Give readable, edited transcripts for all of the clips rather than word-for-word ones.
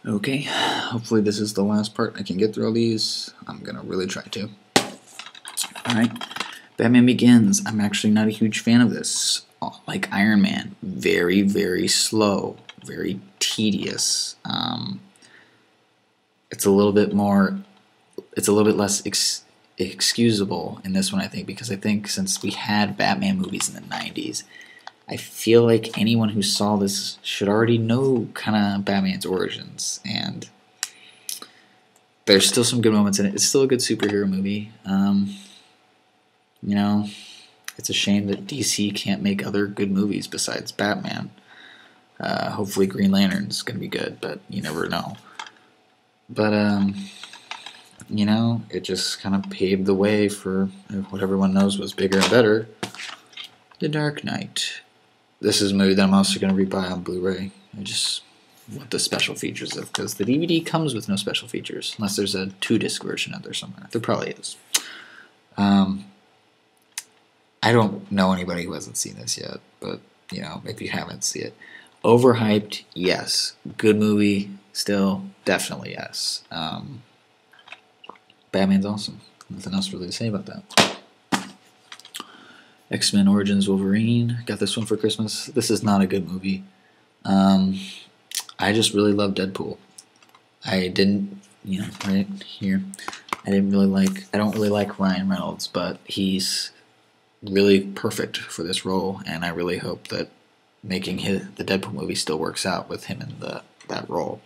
Okay, hopefully this is the last part I can get through all these. I'm gonna really try to. Alright, Batman Begins. I'm actually not a huge fan of this. Like Iron Man, very, very slow, very tedious. It's a little bit less excusable in this one, I think, because I think since we had Batman movies in the 90s, I feel like anyone who saw this should already know kind of Batman's origins, and there's still some good moments in it. It's still a good superhero movie. You know, it's a shame that DC can't make other good movies besides Batman. Hopefully Green Lantern's going to be good, but you never know. But, you know, it just kind of paved the way for what everyone knows was bigger and better, The Dark Knight. This is a movie that I'm also going to rebuy on Blu-ray. I just want the special features of, because the DVD comes with no special features, unless there's a 2-disc version out there somewhere. There probably is. I don't know anybody who hasn't seen this yet, but, you know, if you haven't, see it. Overhyped, yes. Good movie, still, definitely yes. Batman's awesome. Nothing else really to say about that. X-Men Origins Wolverine. Got this one for Christmas. This is not a good movie. I just really love Deadpool. I didn't, you know, right here. I don't really like Ryan Reynolds, but he's really perfect for this role, and I really hope that making the Deadpool movie still works out with him in that role.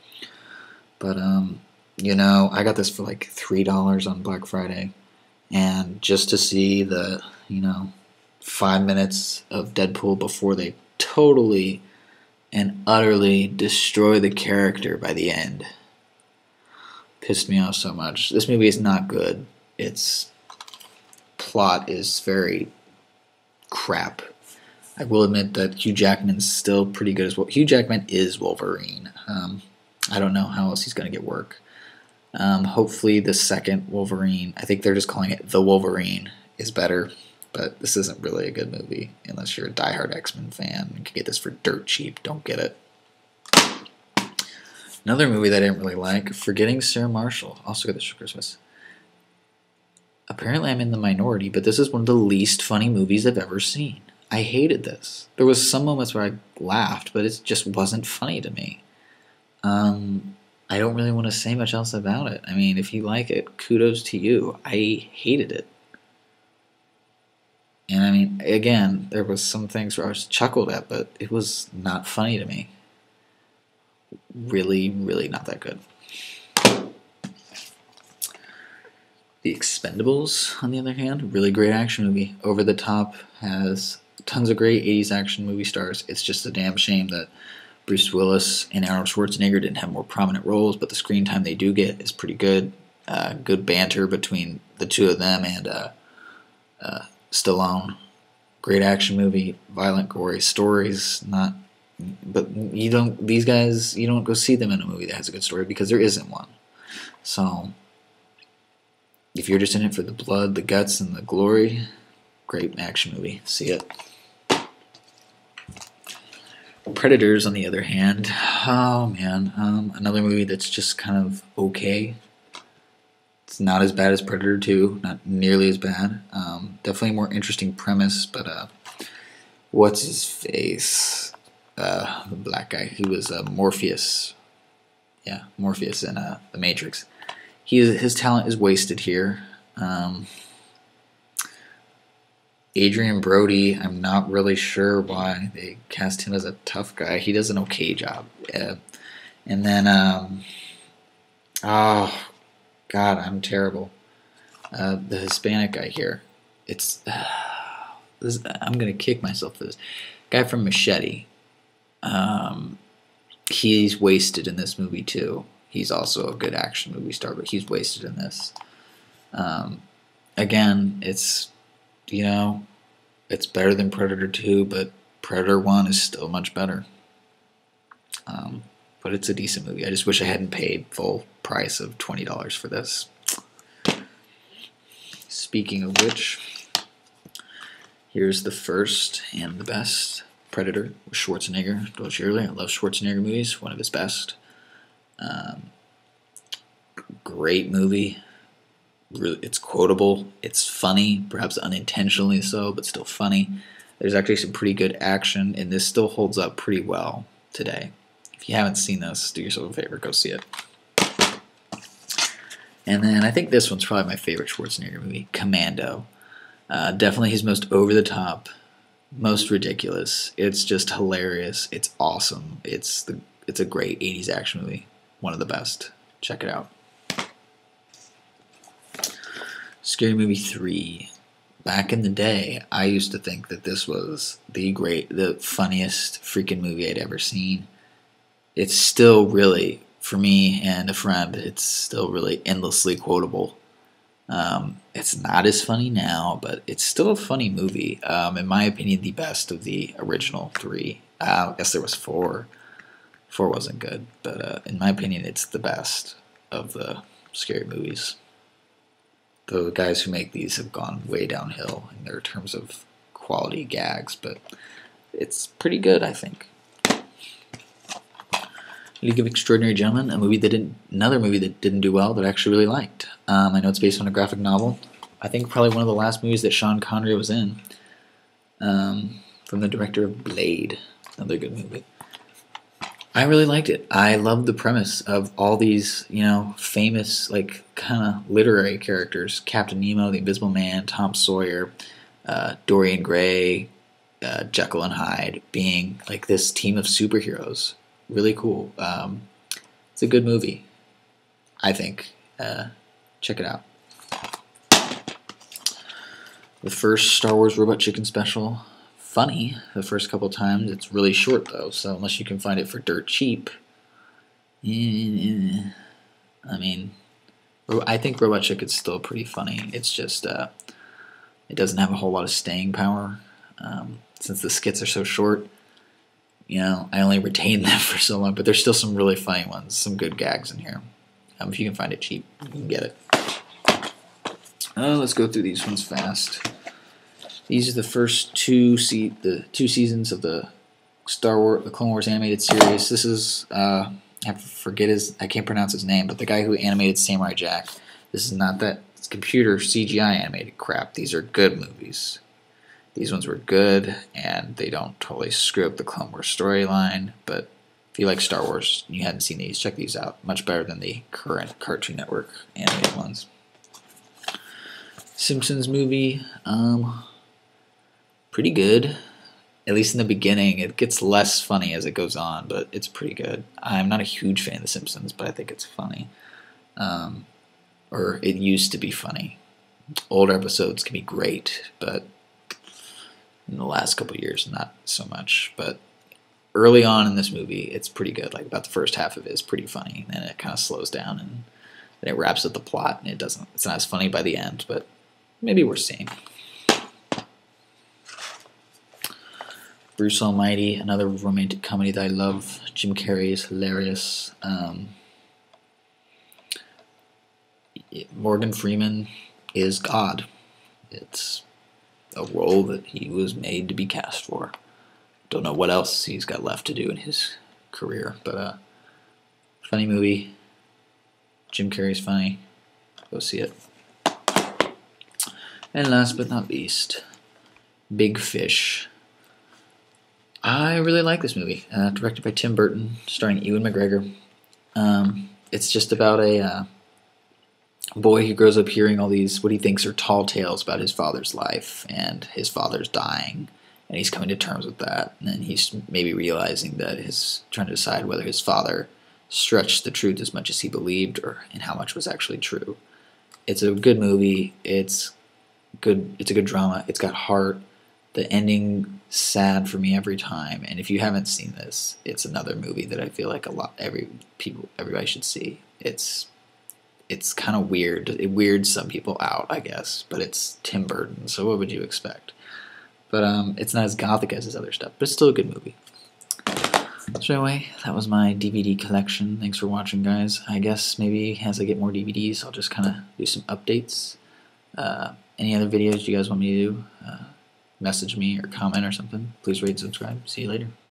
But you know, I got this for like $3 on Black Friday, and just to see the, you know, 5 minutes of Deadpool before they totally and utterly destroy the character by the end pissed me off so much. This movie is not good. Its plot is very crap. I will admit that Hugh Jackman's still pretty good as well. Hugh Jackman is Wolverine. I don't know how else he's going to get work. Hopefully the second Wolverine, I think they're just calling it The Wolverine, is better. But this isn't really a good movie unless you're a diehard X-Men fan. You can get this for dirt cheap. Don't get it. Another movie that I didn't really like, Forgetting Sarah Marshall. Also got this for Christmas. Apparently I'm in the minority, but this is one of the least funny movies I've ever seen. I hated this. There was some moments where I laughed, but it just wasn't funny to me. I don't really want to say much else about it. I mean, if you like it, kudos to you. I hated it. And I mean, again, there was some things where I was chuckled at, but it was not funny to me. Really, really not that good. The Expendables, on the other hand, really great action movie. Over the Top has tons of great 80s action movie stars. It's just a damn shame that Bruce Willis and Arnold Schwarzenegger didn't have more prominent roles, but the screen time they do get is pretty good. Good banter between the two of them and Stallone. Great action movie, violent, gory stories. But you don't. These guys, you don't go see them in a movie that has a good story because there isn't one. So, if you're just in it for the blood, the guts, and the glory, great action movie. See it. Predators, on the other hand, oh man, another movie that's just kind of okay. It's not as bad as Predator 2, not nearly as bad. Definitely a more interesting premise, but what's his face? The black guy who was Morpheus. Yeah, Morpheus in The Matrix. His talent is wasted here. Adrian Brody, I'm not really sure why they cast him as a tough guy. He does an okay job. And then, oh, God, I'm terrible. The Hispanic guy here. I'm going to kick myself for this. Guy from Machete. He's wasted in this movie, too. He's also a good action movie star, but he's wasted in this. Again, it's, you know, it's better than Predator 2, but Predator 1 is still much better. But it's a decent movie. I just wish I hadn't paid full price of $20 for this. Speaking of which, here's the first and the best Predator with Schwarzenegger. I told you earlier, I love Schwarzenegger movies, one of his best. great movie. It's quotable. It's funny, perhaps unintentionally so, but still funny. There's actually some pretty good action, and this still holds up pretty well today. If you haven't seen this, do yourself a favor, go see it. And then I think this one's probably my favorite Schwarzenegger movie, Commando. Definitely his most over-the-top, most ridiculous. It's just hilarious. It's awesome. It's a great 80s action movie. One of the best. Check it out. Scary Movie 3. Back in the day, I used to think that this was the funniest freaking movie I'd ever seen. It's still really, for me and a friend, it's still really endlessly quotable. It's not as funny now, but it's still a funny movie. In my opinion, the best of the original 3. I guess there was 4. 4 wasn't good, but in my opinion, it's the best of the scary movies. The guys who make these have gone way downhill in their terms of quality gags, but it's pretty good, I think. League of Extraordinary Gentlemen, another movie that didn't do well that I actually really liked. I know it's based on a graphic novel. I think probably one of the last movies that Sean Connery was in, from the director of Blade, another good movie. I really liked it. I loved the premise of all these, famous, kind of literary characters. Captain Nemo, the Invisible Man, Tom Sawyer, Dorian Gray, Jekyll and Hyde, being like this team of superheroes. Really cool. It's a good movie, I think. Check it out. The first Star Wars Robot Chicken special. Funny the first couple times. It's really short though, so unless you can find it for dirt cheap, I mean, I think Robot Chicken's still pretty funny. It's just it doesn't have a whole lot of staying power, since the skits are so short. I only retain them for so long, but there's still some really funny ones, some good gags in here. If you can find it cheap, you can get it. Let's go through these ones fast. These are the first two seasons of the Clone Wars animated series. This is I can't pronounce his name, but the guy who animated Samurai Jack. This is not that computer CGI animated crap. These are good movies. These ones were good, and they don't totally screw up the Clone Wars storyline. But if you like Star Wars and you hadn't seen these, check these out. Much better than the current Cartoon Network animated ones. Simpsons movie. Pretty good. At least in the beginning. It gets less funny as it goes on, but it's pretty good. I'm not a huge fan of The Simpsons, but I think it's funny. Or it used to be funny. Older episodes can be great, but in the last couple of years, not so much. But early on in this movie, it's pretty good. Like about the first half of it is pretty funny, and it kind of slows down, and then it wraps up the plot, and it's not as funny by the end, but maybe we're seeing. Bruce Almighty, another romantic comedy that I love. Jim Carrey is hilarious. Morgan Freeman is God. It's a role that he was made to be cast for. Don't know what else he's got left to do in his career, but funny movie. Jim Carrey's funny. Go see it. And last but not least, Big Fish. I really like this movie. Directed by Tim Burton, starring Ewan McGregor. It's just about a boy who grows up hearing all these, what he thinks are tall tales about his father's life, and his father's dying, and he's coming to terms with that. And then he's maybe realizing that he's trying to decide whether his father stretched the truth as much as he believed, and how much was actually true. It's a good movie. It's good. It's a good drama. It's got heart. The ending sad for me every time. And if you haven't seen this, it's another movie that I feel like everybody should see. It's kind of weird. It weirds some people out, I guess. But it's Tim Burton, so what would you expect? But it's not as gothic as his other stuff, but it's still a good movie. So anyway, that was my DVD collection. Thanks for watching, guys. I guess maybe as I get more DVDs, I'll just kind of do some updates. Any other videos you guys want me to do? Message me or comment or something. Please rate and subscribe. See you later.